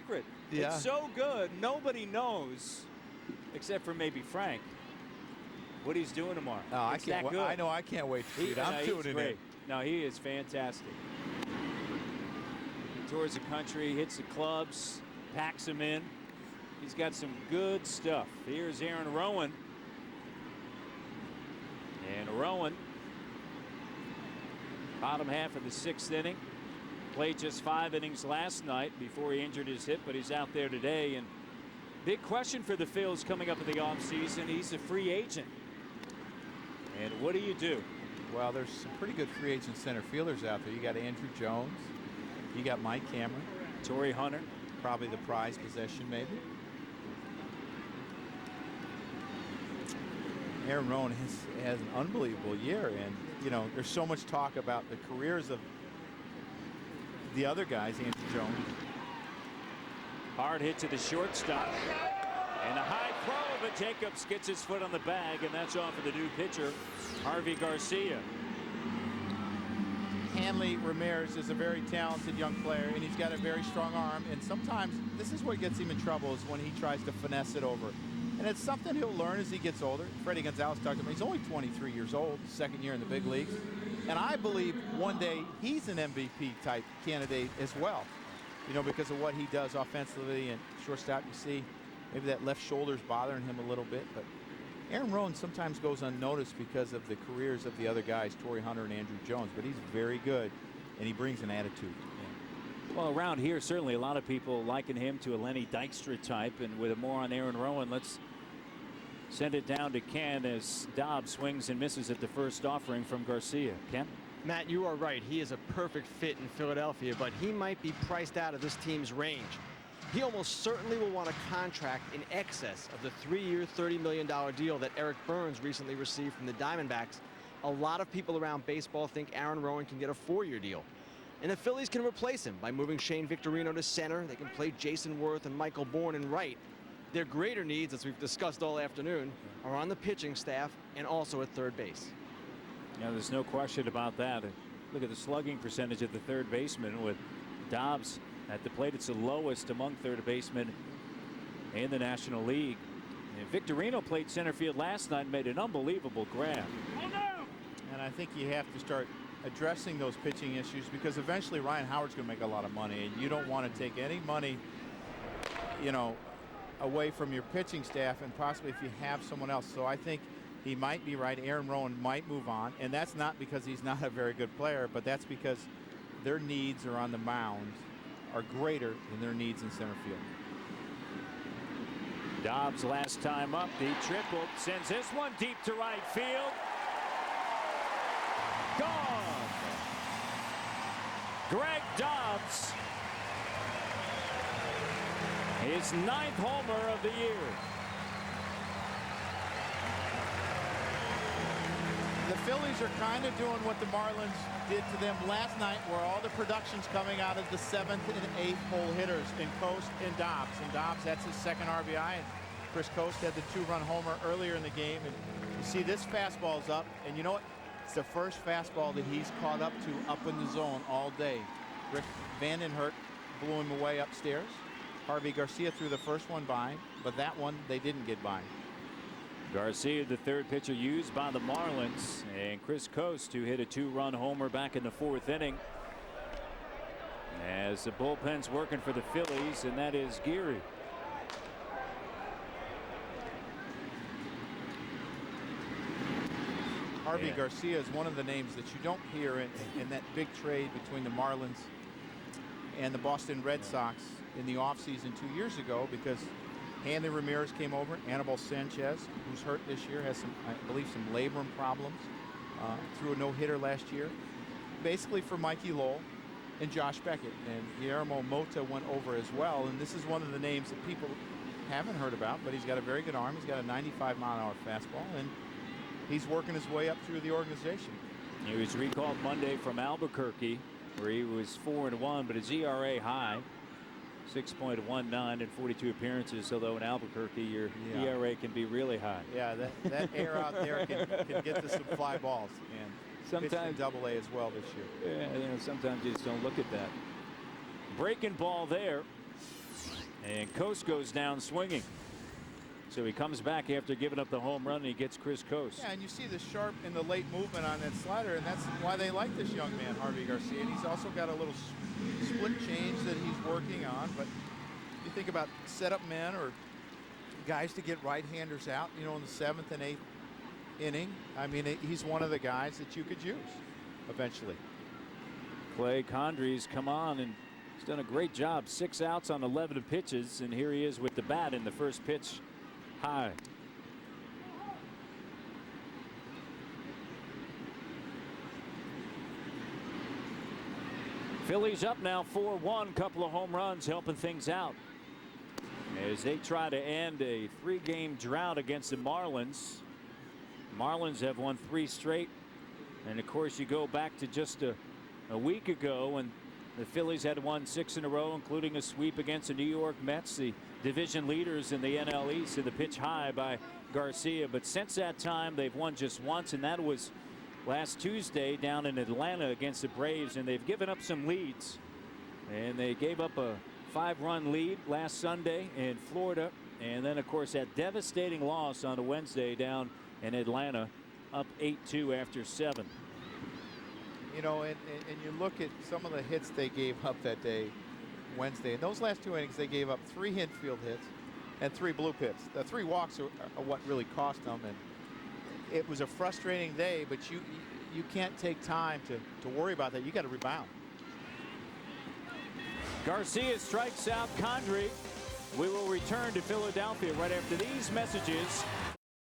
secret. Yeah. It's so good, nobody knows, except for maybe Frank, what he's doing tomorrow. Oh, it's that good. I know. I can't wait to see it. I'm tuning in. No, he is fantastic. Tours the country, hits the clubs, packs them in. He's got some good stuff. Here's Aaron Rowan. And Rowan, bottom half of the 6th inning. Played just 5 innings last night before he injured his hip, but he's out there today. And big question for the Phils coming up in the offseason. He's a free agent. And what do you do? Well, there's some pretty good free agent center fielders out there. You got Andrew Jones. You got Mike Cameron. Torrey Hunter. Probably the prize possession, maybe. Aaron Rowan has an unbelievable year. And, you know, there's so much talk about the careers of the other guys, Andrew Jones. Hard hit to the shortstop. And a high throw, but Jacobs gets his foot on the bag, and that's off of the new pitcher, Harvey Garcia. Hanley Ramirez is a very talented young player, and he's got a very strong arm. And sometimes this is what gets him in trouble, is when he tries to finesse it over. And it's something he'll learn as he gets older. Freddie Gonzalez talked to him. He's only 23 years old, 2nd year in the big leagues. And I believe one day he's an MVP type candidate as well, you know, because of what he does offensively. And shortstop, you see maybe that left shoulder's bothering him a little bit. But Aaron Rowan sometimes goes unnoticed because of the careers of the other guys, Torrey Hunter and Andrew Jones. But he's very good, and he brings an attitude. Yeah. Well, around here, certainly a lot of people liken him to a Lenny Dykstra type. And with more on Aaron Rowan, let's send it down to Ken as Dobbs swings and misses at the first offering from Garcia. Ken? Matt, you are right. He is a perfect fit in Philadelphia, but he might be priced out of this team's range. He almost certainly will want a contract in excess of the 3-year, $30 million deal that Eric Burns recently received from the Diamondbacks. A lot of people around baseball think Aaron Rowan can get a 4-year deal. And the Phillies can replace him by moving Shane Victorino to center. They can play Jason Worth and Michael Bourne in right. Their greater needs, as we've discussed all afternoon, are on the pitching staff and also at third base. Yeah, there's no question about that. Look at the slugging percentage of the third baseman with Dobbs at the plate. It's the lowest among third basemen in the National League. And Victorino played center field last night and made an unbelievable grab. And I think you have to start addressing those pitching issues, because eventually Ryan Howard's going to make a lot of money, and you don't want to take any money, you know, away from your pitching staff, and possibly if you have someone else. So I think he might be right. Aaron Rowan might move on, and that's not because he's not a very good player, but that's because their needs are on the mound are greater than their needs in center field. Dobbs last time up, the triple, sends this one deep to right field. Gone. Greg Dobbs, his 9th homer of the year. The Phillies are kind of doing what the Marlins did to them last night, where all the production's coming out of the 7th and 8th hole hitters in Coast and Dobbs. And Dobbs, that's his 2nd RBI. And Chris Coast had the 2-run homer earlier in the game. And you see this fastball's up. And you know what? It's the first fastball that he's caught up to up in the zone all day. Rick Vandenhert blew him away upstairs. Harvey Garcia threw the first one by, but that one they didn't get by. Garcia, the third pitcher used by the Marlins, and Chris Coast, who hit a 2-run homer back in the 4th inning. As the bullpen's working for the Phillies, and that is Geary. Harvey Garcia is one of the names that you don't hear in that big trade between the Marlins and the Boston Red Sox in the offseason 2 years ago, because Hanley Ramirez came over. Anibal Sanchez, who's hurt this year, has some, I believe, some labrum problems. Threw a no-hitter last year. Basically for Mikey Lowell and Josh Beckett. And Guillermo Mota went over as well. And this is one of the names that people haven't heard about, but he's got a very good arm. He's got a 95-mile-an-hour fastball, and he's working his way up through the organization. He was recalled Monday from Albuquerque, where he was 4-1, but his ERA high. 6.19 in 42 appearances, although in Albuquerque your ERA can be really high. Yeah, that air out there can get to some fly balls, and sometimes Double-A as well this year. Yeah, you know, sometimes you just don't look at that. Breaking ball there. And Coast goes down swinging. So he comes back after giving up the home run, and he gets Chris Coast. Yeah, and you see the sharp and the late movement on that slider, and that's why they like this young man, Harvey Garcia. And he's also got a little split change that he's working on. But you think about setup men or guys to get right-handers out, you know, in the 7th and 8th inning. I mean, he's one of the guys that you could use eventually. Clay Condry's come on and he's done a great job. 6 outs on 11 pitches, and here he is with the bat in the first pitch. High. Phillies up now 4-1. Couple of home runs helping things out as they try to end a 3-game drought against the Marlins. Marlins have won 3 straight, and of course you go back to just a week ago when the Phillies had won 6 in a row, including a sweep against the New York Mets, the division leaders in the NL East, in the pitch high by Garcia. But since that time, they've won just once, and that was last Tuesday down in Atlanta against the Braves. And they've given up some leads, and they gave up a 5-run lead last Sunday in Florida, and then of course that devastating loss on a Wednesday down in Atlanta, up 8-2 after 7. You know, and you look at some of the hits they gave up that day, Wednesday. In those last 2 innings, they gave up 3 infield hits and 3 blue hits. The 3 walks are what really cost them, and it was a frustrating day. But you can't take time to worry about that. You got to rebound. Garcia strikes out Condry. We will return to Philadelphia right after these messages